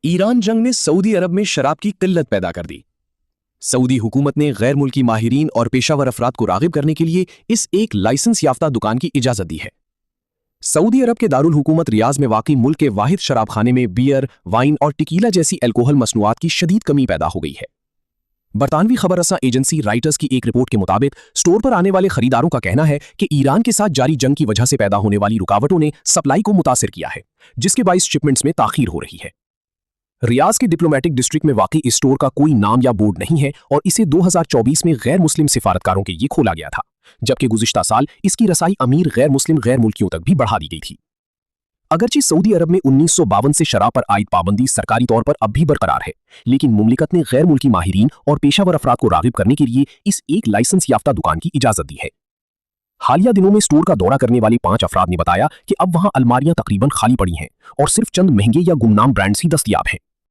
Iran जंग ने Saudi अरब में शराब की किल्लत पैदा कर दी। सऊदी हुकूमत ने गैर मुल्की माहिरीन और पेशावर अफराद को रागिब करने के लिए इस एक लाइसेंस याफ्ता दुकान की इजाजत दी है। सऊदी अरब के दारुल हुकूमत रियाज में वाक़ई मुल्क के वाहिद शराब खाने में बियर, वाइन और टीकीला जैसी अल्कोहल मसनूआत की शदीद कमी पैदा हो गई है। बरतानवी खबर रसा एजेंसी राइटर्स की एक रिपोर्ट के मुताबिक स्टोर पर आने वाले खरीदारों का कहना है कि ईरान के साथ जारी जंग की वजह से पैदा होने वाली रुकावटों ने सप्लाई को मुतासिर किया है, जिसके बाइस शिपमेंट्स में ताखीर हो रही है। रियाज के डिप्लोमेटिक डिस्ट्रिक्ट में वाकई इस स्टोर का कोई नाम या बोर्ड नहीं है और इसे 2024 में गैर मुस्लिम सिफारतकारों के लिए खोला गया था, जबकि गुज़िश्ता साल इसकी रसाई अमीर गैर मुस्लिम गैर मुल्कियों तक भी बढ़ा दी गई थी। अगरचि सऊदी अरब में 1952 से शराब पर आयद पाबंदी सरकारी तौर पर अब भी बरकरार है, लेकिन मुमलिकत ने गैर मुल्की माहिरीन और पेशावर अफराद को रागिब करने के लिए इस एक लाइसेंस याफ्ता दुकान की इजाजत दी है। हालिया दिनों में स्टोर का दौरा करने वाले 5 अफराद ने बताया कि अब वहां अलमारियां तकरीबन खाली पड़ी हैं और सिर्फ चंद महंगे या गुमनाम ब्रांड्स ही दस्तयाब हैं।